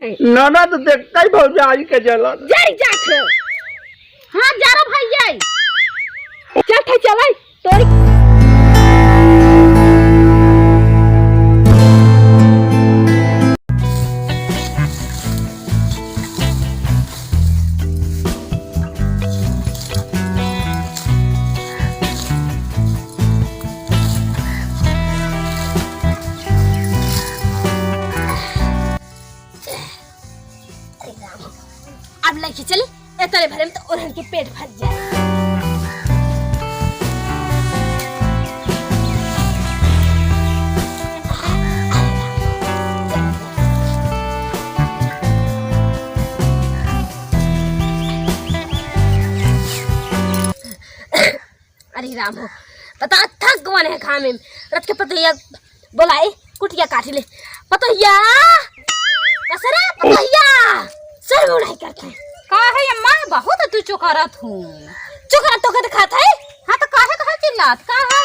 नाना तो देखता ही भौजाई के जलन जाई जात है। हाँ जा रो भाई जाई क्या थे चलाई तोरी अब लेके चली इतने भरे में तो ओरहन के पेट भर जाए। अरे राम हो पता थक गवन है खाने में रथ के पतैया बोलाई कुटिया काटी ले पतैया कसरा पतैया सर उड़ाई करते हैं का है अम्मा बहुत तू चुकरत हूँ चुकरा तो के खाता है। हाँ तो काहे कहा चिल्लात का है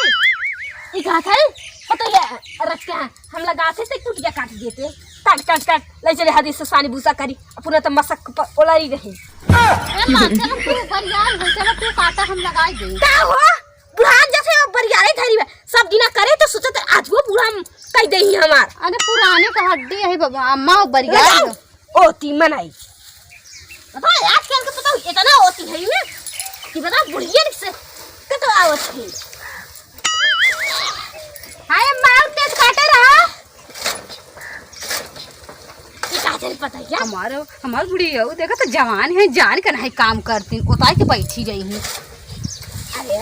ये खाता है पतैया रख के हम लगाते थे कुटिया काट देते काट काट काट ले चले हदी से सानी भूसा करी अपना तो मसक ओलाई रही अम्मा चलो तू बरियार हो चलो तू काटा हम लगाई दे का हो बुढ़ा जैसे बरियारे धरी सब दिना करे तो सोचते आज वो बुढ़ा कह दे ही हमार अरे पुराने का हड्डी है बाबा अम्मा बरियार ओती मनाई बता आजकल के पता इतना होती है ना कि बता बुढ़िया से कतो आवत है। हाय अम्मा तेज काटे रहा ये काहे पता क्या हमार बुढ़ी है देखा तो जवान है जान का नहीं काम करती उतार के बैठी रही हूँ। अरे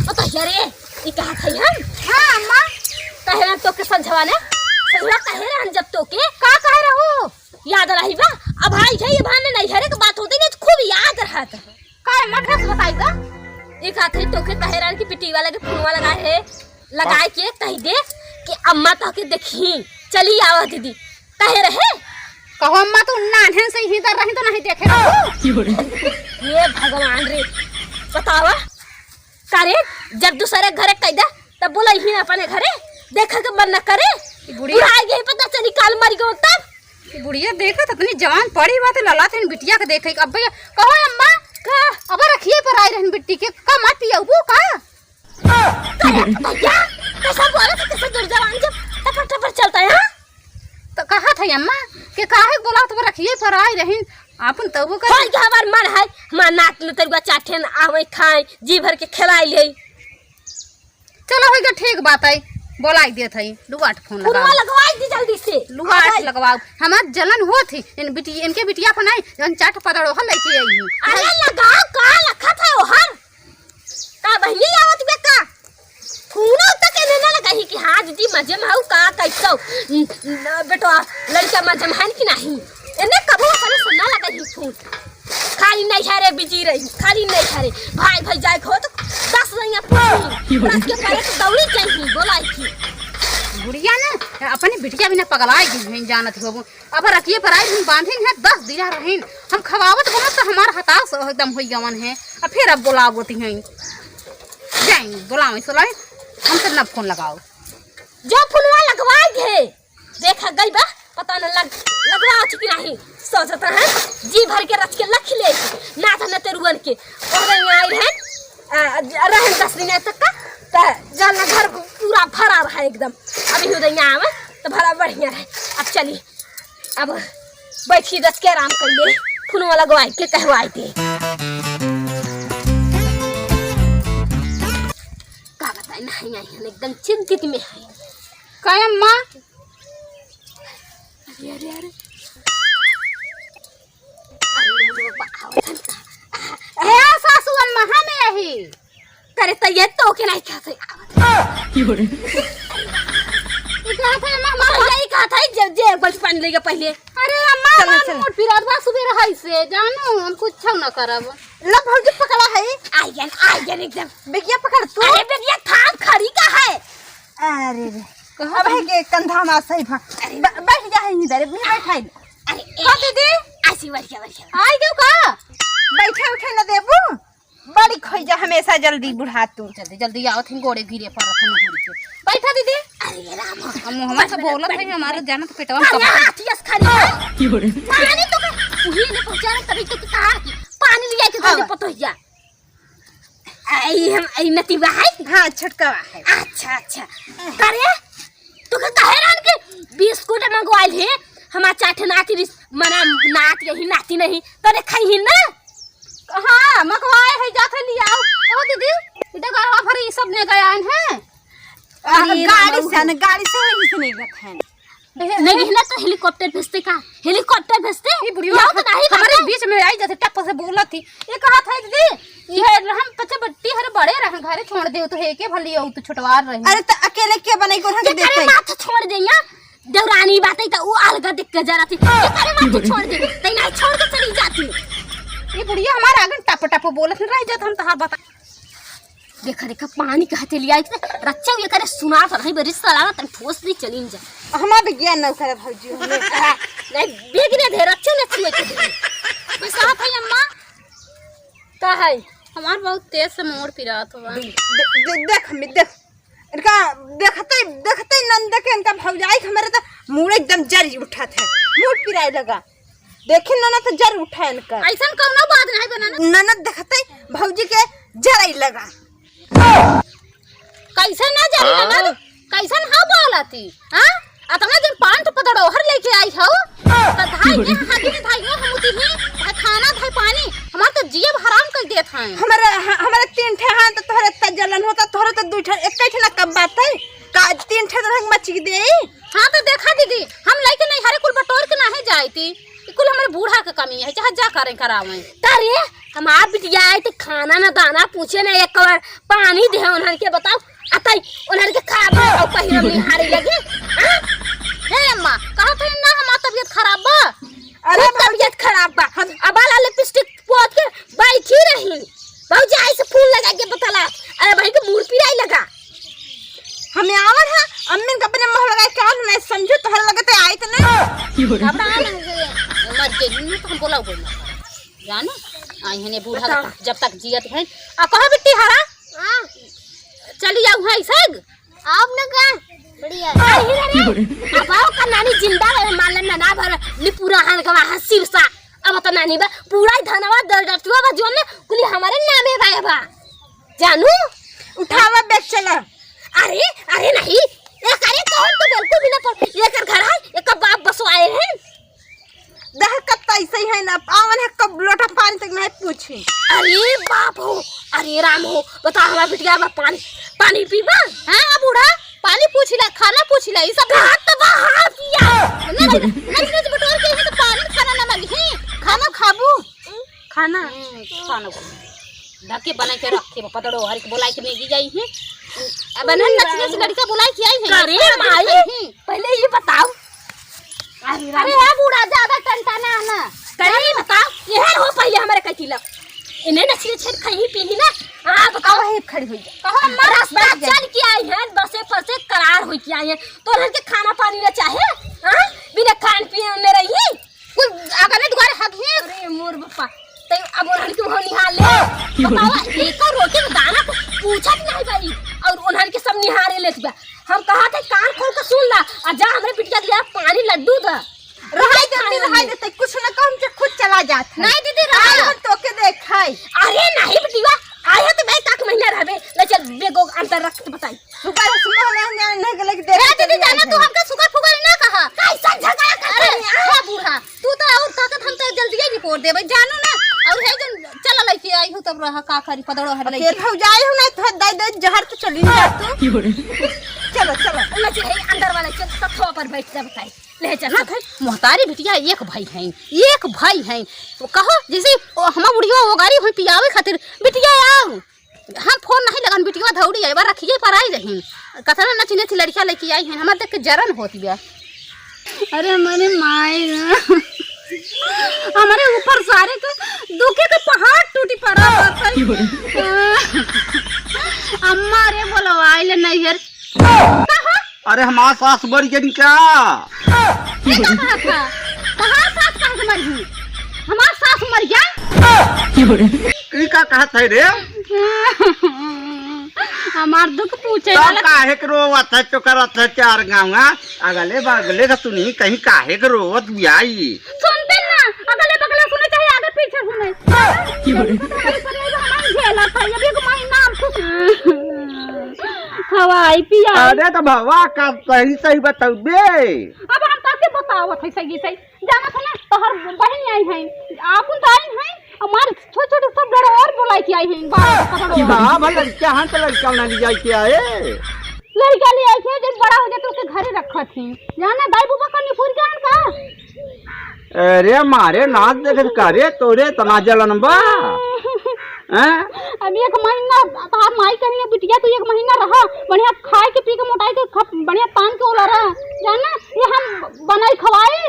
पता यारे ये कहा थे हम हाँ अम्मा कहे तो के समझवाने सगला कहे रहन जब तो के का कह रहो याद रही बा अब भाई है ये भाने नहीं हरे के बात होती नहीं तो खूब याद रहता का मत बताई दा एक आथे तो के कहे रहन की पिटी वाला के फुनवा लगाए के कह दे कि अम्मा तो के देखी चली आवा दीदी कहे रहे कहो अम्मा तू नान्हे से ही इधर रही तो नहीं देखे रहो ये भगवान रे बतावा करे जब दूसरे घरे कह दे तब बोला ही अपने घरे देखा के मन न करे बुढ़िया आ गई पता चली काल मर गयो तब बुढ़िया देखा तो इतनी जवान पड़ी बात लला थे बिटिया के देखे अब भैया कहो अम्मा का अब रखिए पर आई रहन बिट्टी के का मत पिया वो का भैया कैसा बोला तो कैसे दूर जवान जब टपर टपर चलता है तो कहा था अम्मा के काहे बोला तो रखिए पर आई रहन आपन तब का होय के हमार मन है मां नाक में तरुआ चाठे आवे खाए जी भर के खिलाई ले चलो होगा ठीक बात है बोलाई दे थई लुगाट फोन लगाओ लगवाई दी जल्दी से लुगाट लगवाओ हमार जलन हो थी इनके बिटिया पर नहीं जन चाट पदड़ो हल लेके आई हूं। अरे लगाओ का लखा था ओहर का बहनी आवत बे का फोन तक ने ना लगाई कि हां दीदी मजे में हूं का कैसो बेटा लड़का मजे में है कि नहीं एने कबो करे सुनना लगाई फोन खाली नहीं छारे बिजी रही खाली नहीं छारे भाई भाई जाए खो तो 10 रंगा पूरी रात के पहले तो दौड़ी चाहिए बोलाई थी बुढ़िया ना अपने बिटिया बिना पगलाई गई जानत हो अब रखिए पर आई हम बांधिन है 10 दिन रहिन हम खवावत बनत तो हमार हताश एकदम होई गवन है अब फिर अब बोलावती हैं जाएंगे बोलावे सोलाई हम तो न फोन लगाओ जो फोनवा लगवाए थे देखा गई बा पता न लगवाओ कि नहीं सोचता है जी भर के रख के लख ले ना था न तेरुवन के और आई है रहन 10 दिन तक का तो जल घर पूरा भरा रहा एकदम अभी उधर आवे तो भरा बढ़िया रहे। अब चली अब बैठी 10 के आराम कर ले फोनवा लगवाए के कहवाए थे का बताए नहीं आई है एकदम चिंतित में है का अम्मा अरे अरे सासू अम्मा हमें यही करे तो ये तो के नहीं खाते ये कहा था अम्मा यही कहा था जब जे बचपन लेगा पहले अरे अम्मा मोट पिरात बा सुबह रही से जानू हम कुछ न करब लब भौजी पकड़ा है आइयन एकदम बेगिया पकड़ तू अरे बेगिया थाम खड़ी का है अरे अब है के कंधा में सही बैठ जा है इधर भी बैठाई अरे का दीदी ऐसी वर्षा आई क्यों का बैठे उठे न देबू बड़ी खोई जा हमेशा जल्दी बुढ़ा तू जल्दी जल्दी आओ थे गोड़े गिरे पर रखन गोड़ी के बैठा दीदी अरे राम हम से बोलत है हमारे जाना तो पेटवा में अरे कब हाथियस खाली पानी तो उही ने पहुंचा तभी तो कहा पानी ले जाके दे पतोहिया आई नतीबा है। हाँ छोटका है। अच्छा अच्छा करे तू का कहे रान के बिस्कुट मंगवाइल है हमार चाटे नाती मना नात यही नाती नहीं तने खाई ना। हां मकवाए है जाथे ले आओ ओ दीदी इधर गावा भरी सब ने गया है। गाड़ी से नहीं गत है नहीं ना तो हेलीकॉप्टर भेजते का हेलीकॉप्टर भेजते ये बुढ़िया तो नहीं हमारे बीच में आई जैसे टप से बोला थी ये कहा था दीदी ये हम बच्चे बट्टी हर बड़े रहे घरे छोड़ दे तो है के भली हो तो छोटवार रही। अरे तो अकेले के बने को हम देते माथा छोड़ देंगे देवरानी बात है तो वो अलग दिख के जा रही थी अरे माथा छोड़ दे तई नहीं छोड़ के चली जाती। ये बुढ़िया हमारे आगे टप टप बोलत रह जात हम तहार बता देखा देखा पानी कहते लिया रच्चा ये करे सुना तो नहीं रिश्ता लाना तन ठोस दी चलीन जा हमारा विज्ञान न करे भौजी हमें नहीं बेगने दे रच्चा ने छुए के बस साफ है अम्मा का है हमार बहुत तेज से मोड़ पिरात हुआ देख हमें देख इनका देखते देखते नंद के इनका भौजाई हमारे तो मुंह एकदम जरी उठा था मुंह पिराए लगा देखे ननद तो जर उठा इनका ऐसा कौनो बात नहीं बनाना ननद देखते भौजी के जराई लगा कैसे ना जानी ननद कैसन हा बोलती हां अतना दिन पान तो पतड़ोहर लेके आई हो त धाई के हाथी में धाई हम उती ही खाना धाई पानी हमार तो जीव हराम कर देत हैं। हमारे तीन ठे हां तो तोहरे त जलन होता तोहरे तो दुई ठे एक ठे ना कब बात है का तीन ठे रंग मची दे। हां तो देखा दीदी हम लेके नहीं हरे कुल बटोर के नहीं जाईती कुल हमारे बूढ़ा के कमी है चाहे जा करें करावे तारे हमार बिटिया आए तो खाना ना दाना पूछे ना एक बार पानी दे उन्हन के बताओ अतई उन्हन के खराब और पहिरम निहारे लगे हे अम्मा कहा थे ना हमार तबीयत खराब बा। अरे तबीयत खराब बा अब आला लिपस्टिक पोत के बैठी रही भौजी आई से फूल लगा के बतला अरे भाई के मूड पिराई लगा हमें आवर है अम्मी का अपने मुंह लगा के और नहीं समझो तोहरे लगते आई त नहीं अब मर के नहीं तो हम बोला बोल जाने आई हने बूढ़ा जब तक जियत है आ कहा बिट्टी हरा हां चली जाऊ है सग आप ना का बढ़िया आई रे अब आओ का नानी जिंदा है मालन ना ना भर लिपुरा हन का हसिरसा अब तो नानी बा पूरा धनवा डटुआ बा जोन ने कुली हमारे नामे बा बा जानू उठावा बैग चला अरे अरे नहीं ये करे कौन तो बिल्कुल भी ना पर ये कर घर है ये कब बाप बसवाए हैं देख कब ऐसे ही है ना आवन है कब लोटा पानी तक नहीं पूछी। अरे बाप हो अरे राम हो बता हमारा बिटिया बा पानी पानी पीबा हां बूढ़ा पानी पूछिला खाना पूछिला ई सब हाथ तो बाहर किया नहीं बटोर के है तो पानी खाना ना मांगी खाना खाबू खाना खाना ढके बना के रखे पतड़ो हर के बुलाई के नहीं जाई है अब नन नचने से लड़का बुलाई के आई है अरे माई पहले ये बताओ अरे है बूढ़ा ज्यादा टंटाना ना करे बताओ ये हो पहले हमारे कथिला इन्हें नचले छेद खाई पीनी ना हां बताओ वही खड़ी हुई कहो रास्ता चल के आई है बसे पर से करार हो के आई है तो रह के खाना पानी ना चाहे हां बिना खान पीने में रही कुल आगने दुआरे हाथ है। अरे मोर बापा ते अब उन्हन के हो निहाल ले बताओ एक रोटी का दाना को पूछत नहीं भाई और उन्हन के सब निहारे लेत बा हम कहा थे कान खोल के सुन ला आ जा हमरे बिटिया दिया पानी लड्डू दा रहाई देते कुछ न कम से खुद चला जात नहीं दीदी रहा तो के देखाई अरे नहीं बिटिया आया तो मैं तक महीना रहबे ले चल बेगो अंतर रख के बताई सुगर सुनो नहीं गले के ए दीदी जाना तू हमका सुगर फुगर ना कहा कैसा झगड़ा कर अरे बूढ़ा तू तो और ताकत हम तो जल्दी ही रिपोर्ट देबे जानू ना और है जन चल लइके आई हो तब रहा का करी पदड़ो हर लइके फिर हो जाए हो नहीं तो दे दे जहर तो चली जा तू चलो चलो ले चल अंदर वाला चल सफा पर बैठ जा बताई ले चल मोहतारी बिटिया एक भाई हैं कहो जैसे हम बुढ़िया ओगारी हो पियावे खातिर बिटिया आओ हम फोन नहीं लगन बिटिया धौड़ी आई बार रखिए पर आई रही कथना नचने थी लड़कियां लेके आई हैं हमार देख के जरन होती बा। अरे हमारे माई हमारे ऊपर सारे के दुखे के पहाड़ टूटी पड़ा अम्मा रे बोलो आइले नहीं यार अरे हमारा सास मर गई क्या कहाँ सास कहाँ मर गई हमार सास मर गया का कहत है रे हमार दुख पूछे तब काहे के रोवत है चोकरत है चार गाँव अगले बगले का सुनी कहीं काहे के रोवत बियाई सुनते ना अगले बगले सुने चाहे आगे पीछे सुने झेला था ये भी महीना हवाई पिया अरे तो भवा का सही सही बताबे अब हम ताके बतावत है सही सही जाना था ना तोहर बहन आई है आपन तो आई है हमार छोटे छोटे सब बड़े और बोलाई की आई है हां भाई लड़का हां तो लड़का ना ले जाई के आए लड़का ले आई थे जब बड़ा हो जाए तो उसके घरे रखत थी जाना दाई बुबा कनी फूल जान का अरे मारे नाच देख करे तोरे तना जलन बा हैं अब एक महीना तार माई कहीं बिटिया तो एक महीना रहा बढ़िया खाए के पी के मोटाई के बढ़िया तान के ओला रहा जाना ये हम बनाई खवाए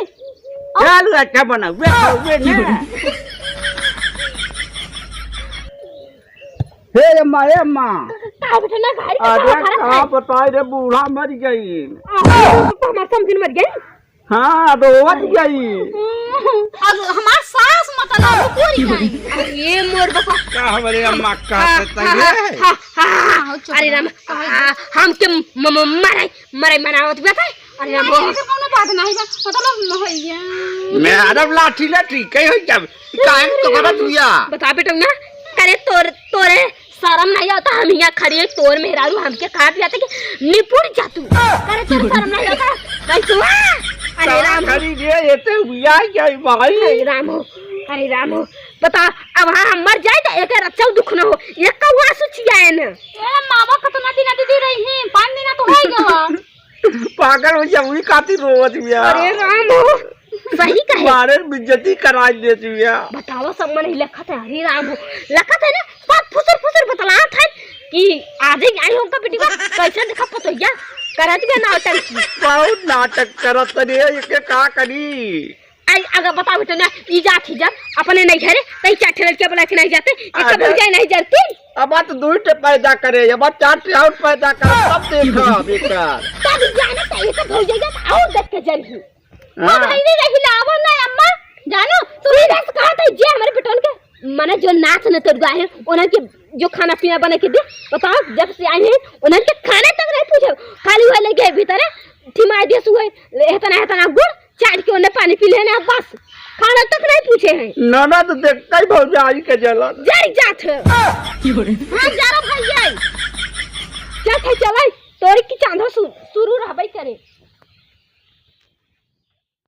चल अच्छा बनावे खावे ने हे अम्मा का बेटा ना गाड़ी अरे का बताई रे बूढ़ा मर गई हमार समझ मर गई हाँ रोवत गई अब हमार सास मतलब पूरी गई ये मोर बका का हमारे अम्मा कहते है अरे राम हम के मरे मरे मनावत बेटा अरे राम कोनो बात नहीं बा मतलब होइया मैं अरब लाठी लाठी कहीं हो जब काहे तो करत हुआ बता बेटा ना करे तोरे शर्म नहीं आता हम यहाँ खड़ी है तोर मेहरारू हमके खा पियाते कि निपुण जातू करे तोर शर्म नहीं आता कैसे अरे राम खड़ी गे एते हुआ क्या भाई अरे राम बता अब हम मर जाए तो एक रच्चा दुख न हो एक कौवा सुचिया न ए मावा कितना दिन दीदी रही है 5 दिन तो हो गया पागल हो जाऊंगी काती रोवत हुआ अरे राम सही कहे मारे बेइज्जती करा देती हुआ बताओ सब मन ही लखत है अरे राम लखत है ना सब फुसर बतला था कि आज ही आई होगा बेटी बा कैसे देखा पतोया करत भी नाटक बहुत नाटक करत रे ये का करी आई अगर बता बेटा ना ई जात ही जा अपने नहीं घरे तई चाठे के बोला के नहीं जाते एक भौजाई नहीं जाती अब बात दुईटे पैदा करे अब चार और पैदा कर तब देखा बेकार तब जाने तो एक भौजाई जा और देख के जरही हां भाई ने रही लावो ना अम्मा जानो तू ये बस कहा था जे हमारे बेटन के माने जो नाच न तोड़ गए हैं उन्हें के जो खाना पीना बना के दे बताओ जब से आए हैं उन्हें के खाने तक नहीं पूछे खाली हुए लगे भीतर ठिमाई दिस हुए इतना गुड़ चाट के उन्हें पानी पी लेना बस खाना तक नहीं पूछे हैं ना तो देखता ही भौजाई के जलन जरी जात हां जरा भैया क्या थे चलाई तोरी की चांदो शुरू रहबई करे